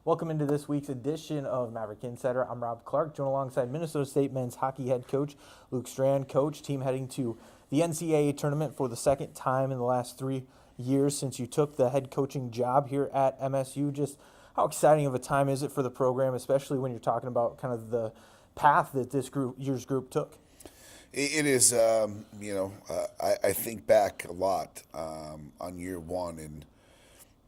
Welcome into this week's edition of Maverick Insider. I'm Rob Clark, joined alongside Minnesota State men's hockey head coach Luke Strand. Coach, team heading to the NCAA tournament for the second time in the last 3 years since you took the head coaching job here at MSU. Just how exciting of a time is it for the program, especially when you're talking about kind of the path that this year's group took? It is, I think back a lot on year one and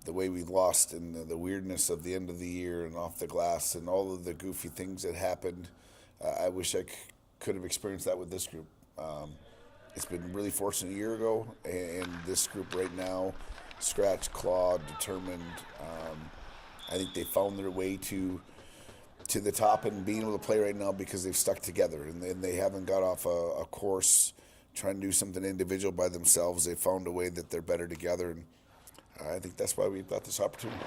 the way we lost and the weirdness of the end of the year and off the glass and all of the goofy things that happened. I wish I could have experienced that with this group. It's been really fortunate a year ago, and this group right now, scratch, clawed, determined. I think they found their way to the top and being able to play right now because they've stuck together and they haven't got off a course trying to do something individual by themselves. They found a way that they're better together, and I think that's why we've got this opportunity.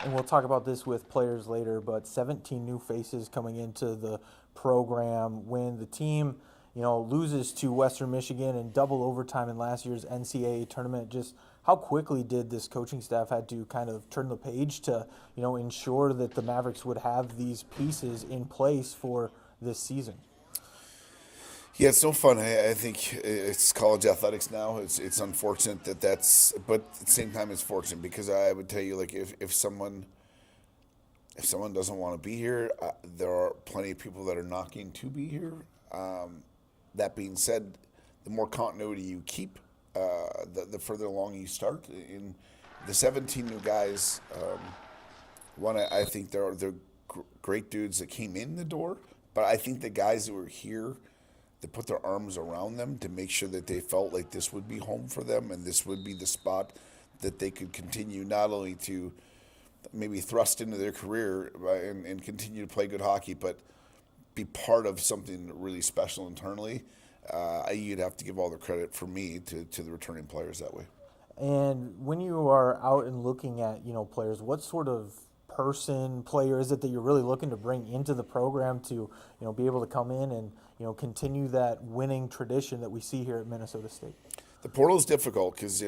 And we'll talk about this with players later, but 17 new faces coming into the program when the team, loses to Western Michigan in double overtime in last year's NCAA tournament. Just how quickly did this coaching staff had to kind of turn the page to, ensure that the Mavericks would have these pieces in place for this season? Yeah, it's no fun. I think it's college athletics now. It's unfortunate but at the same time, it's fortunate because I would tell you, like, if someone doesn't want to be here, there are plenty of people that are knocking to be here. That being said, the more continuity you keep, the further along you start. In the 17 new guys, I think they're great dudes that came in the door, but I think the guys that were here, to put their arms around them to make sure that they felt like this would be home for them and this would be the spot that they could continue not only to maybe thrust into their career and continue to play good hockey, but be part of something really special internally. You'd have to give all the credit for me to the returning players that way. And when you are out and looking at, players, what sort of player is it that you're really looking to bring into the program to, be able to come in and, continue that winning tradition that we see here at Minnesota State? The portal is difficult because,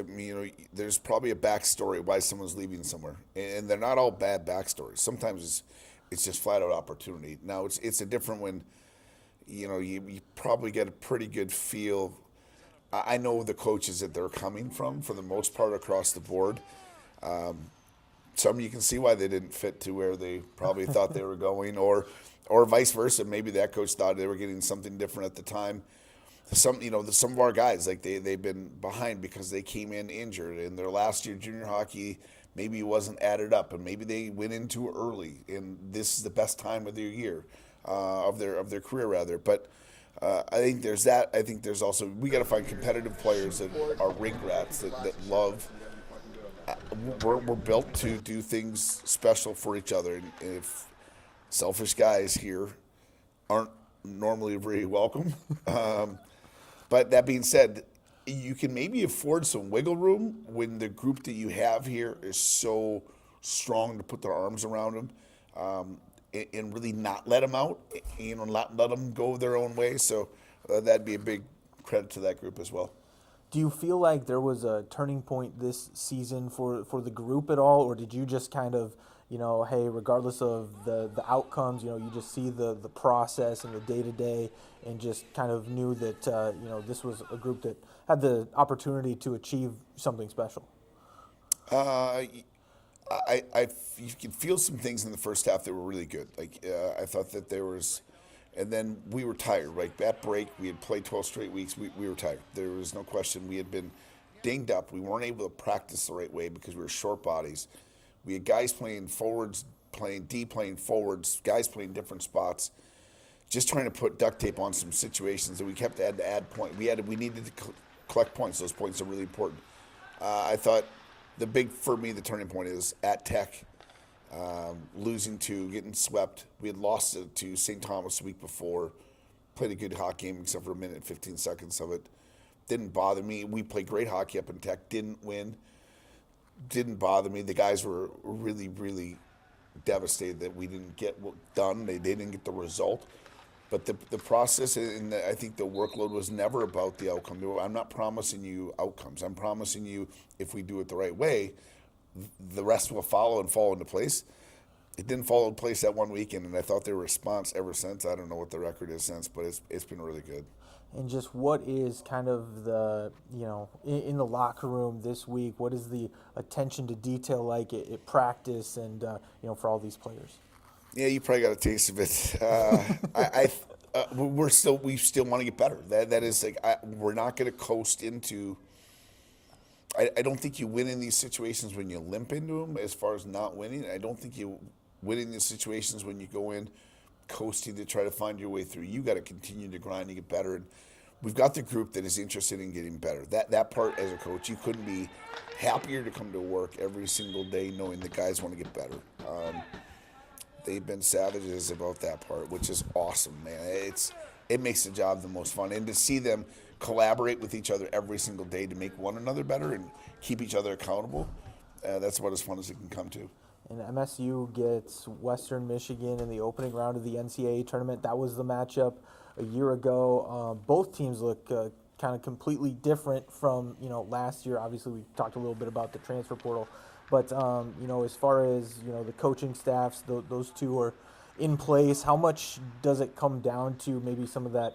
there's probably a backstory why someone's leaving somewhere. And they're not all bad backstories. Sometimes it's just flat out opportunity. Now, it's a different when, you probably get a pretty good feel. I know the coaches that they're coming from, for the most part, across the board. Some you can see why they didn't fit to where they probably thought they were going, or vice versa. Maybe that coach thought they were getting something different at the time. Some of our guys, like they've been behind because they came in injured, and their last year junior hockey maybe wasn't added up, and maybe they went in too early, and this is the best time of their year, of their career rather. But I think there's that. I think there's also, we got to find competitive players that are rink rats that love. We're built to do things special for each other, and if selfish guys here aren't normally very welcome. But that being said, you can maybe afford some wiggle room when the group that you have here is so strong to put their arms around them, and really not let them out, not let them go their own way. So that'd be a big credit to that group as well. Do you feel like there was a turning point this season for the group at all, or did you just kind of, hey, regardless of the outcomes, you just see the process and the day-to-day and just kind of knew that, this was a group that had the opportunity to achieve something special? You could feel some things in the first half that were really good. Like, I thought that there was, and then we were tired, right? That break, we had played 12 straight weeks. We were tired. There was no question. We had been dinged up. We weren't able to practice the right way because we were short bodies. We had guys playing forwards, playing D, playing forwards, guys playing different spots, just trying to put duct tape on some situations that we kept had to add points. We needed to collect points. Those points are really important. I thought the turning point is at Tech. Losing to, getting swept. We had lost it to St. Thomas the week before. Played a good hockey game except for a minute and 15 seconds of it. Didn't bother me. We played great hockey up in Tech. Didn't win. Didn't bother me. The guys were really, really devastated that we didn't get done. They didn't get the result. But the process, and I think the workload was never about the outcome. I'm not promising you outcomes. I'm promising you, if we do it the right way, the rest will follow and fall into place. It didn't fall in place that one weekend, and I thought their response ever since. I don't know what the record is since, but it's been really good. And just what is kind of the, in the locker room this week, what is the attention to detail like at practice and, for all these players? Yeah, you probably got a taste of it. We still want to get better. That is like, we're not going to coast into. I don't think you win in these situations when you limp into them. As far as not winning, I don't think you win in these situations when you go in coasting to try to find your way through. You got to continue to grind and get better. And we've got the group that is interested in getting better. That part, as a coach, you couldn't be happier to come to work every single day knowing the guys want to get better. They've been savages about that part, which is awesome, man. It makes the job the most fun, and to see them collaborate with each other every single day to make one another better and keep each other accountable. That's about as fun as it can come to. And MSU gets Western Michigan in the opening round of the NCAA tournament. That was the matchup a year ago. Both teams look kind of completely different from last year. Obviously, we talked a little bit about the transfer portal, but as far as the coaching staffs, those two are in place. How much does it come down to maybe some of that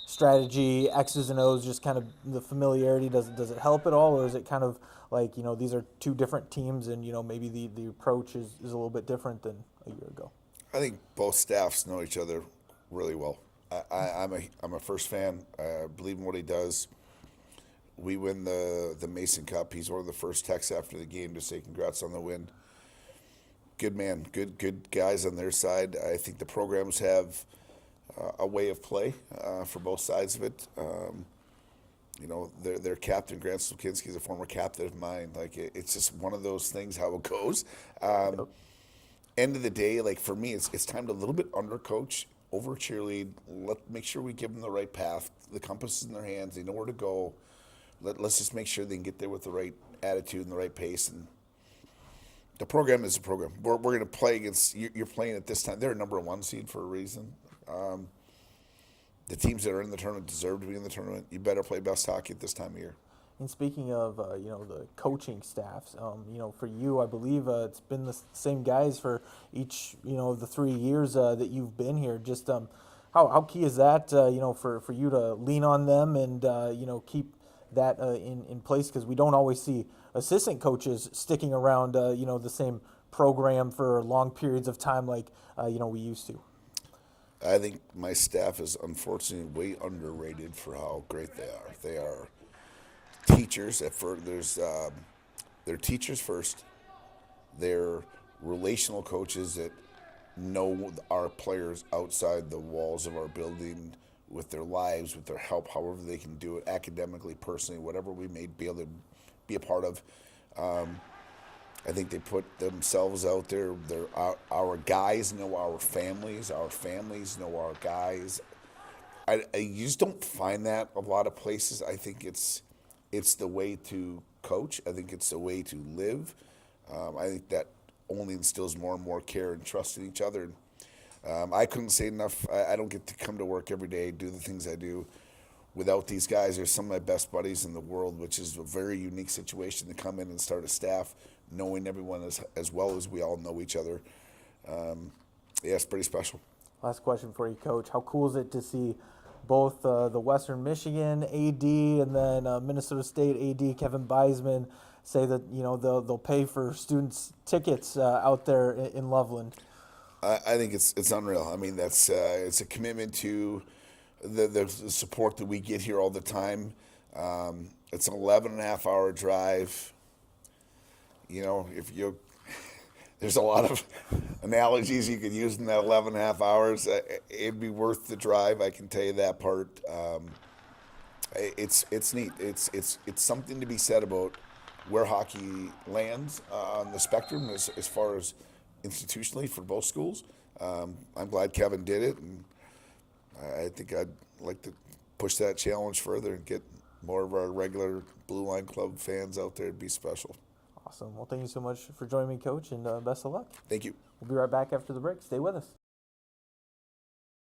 strategy, X's and O's, just kind of the familiarity? Does it help at all, or is it kind of like these are two different teams and maybe the approach is a little bit different than a year ago? I think both staffs know each other really well. I'm a first fan. I believe in what he does. We win the Mason Cup. He's one of the first texts after the game to say congrats on the win. Good man, good guys on their side. I think the programs have a way of play for both sides of it. Their captain, Grant Slupkinski, is a former captain of mine. Like, it's just one of those things, how it goes. End of the day, like, for me, it's time to a little bit undercoach, over cheerlead. Make sure we give them the right path. The compass is in their hands. They know where to go. Let's just make sure they can get there with the right attitude and the right pace. And the program is a program. We're going to play against. You're playing at this time. They're a number one seed for a reason. The teams that are in the tournament deserve to be in the tournament. You better play best hockey at this time of year. And speaking of, the coaching staffs, for you, I believe it's been the same guys for each, of the 3 years that you've been here. Just how key is that, for you to lean on them and, keep that in place? Because we don't always see assistant coaches sticking around, the same program for long periods of time like, we used to. I think my staff is unfortunately way underrated for how great they are. They are teachers. They're teachers first. They're relational coaches that know our players outside the walls of our building with their lives, with their help, however they can do it, academically, personally, whatever we may be able to be a part of. I think they put themselves out there. Our guys know our families know our guys. You just don't find that a lot of places. I think it's the way to coach. I think it's the way to live. I think that only instills more and more care and trust in each other. I couldn't say enough. I don't get to come to work every day, do the things I do. Without these guys, they're some of my best buddies in the world, which is a very unique situation to come in and start a staff knowing everyone as well as we all know each other. It's pretty special. Last question for you, Coach. How cool is it to see both the Western Michigan AD and then Minnesota State AD Kevin Beisman say that they'll pay for students' tickets out there in Loveland? I think it's unreal. I mean, that's it's a commitment to the support that we get here all the time. It's an 11.5-hour drive. There's a lot of analogies you could use in that 11.5 hours. It'd be worth the drive. I can tell you that part. It's neat. It's something to be said about where hockey lands on the spectrum as far as institutionally for both schools. I'm glad Kevin did it, and I think I'd like to push that challenge further and get more of our regular Blue Line Club fans out there. It'd be special. Awesome. Well, thank you so much for joining me, Coach, and best of luck. Thank you. We'll be right back after the break. Stay with us.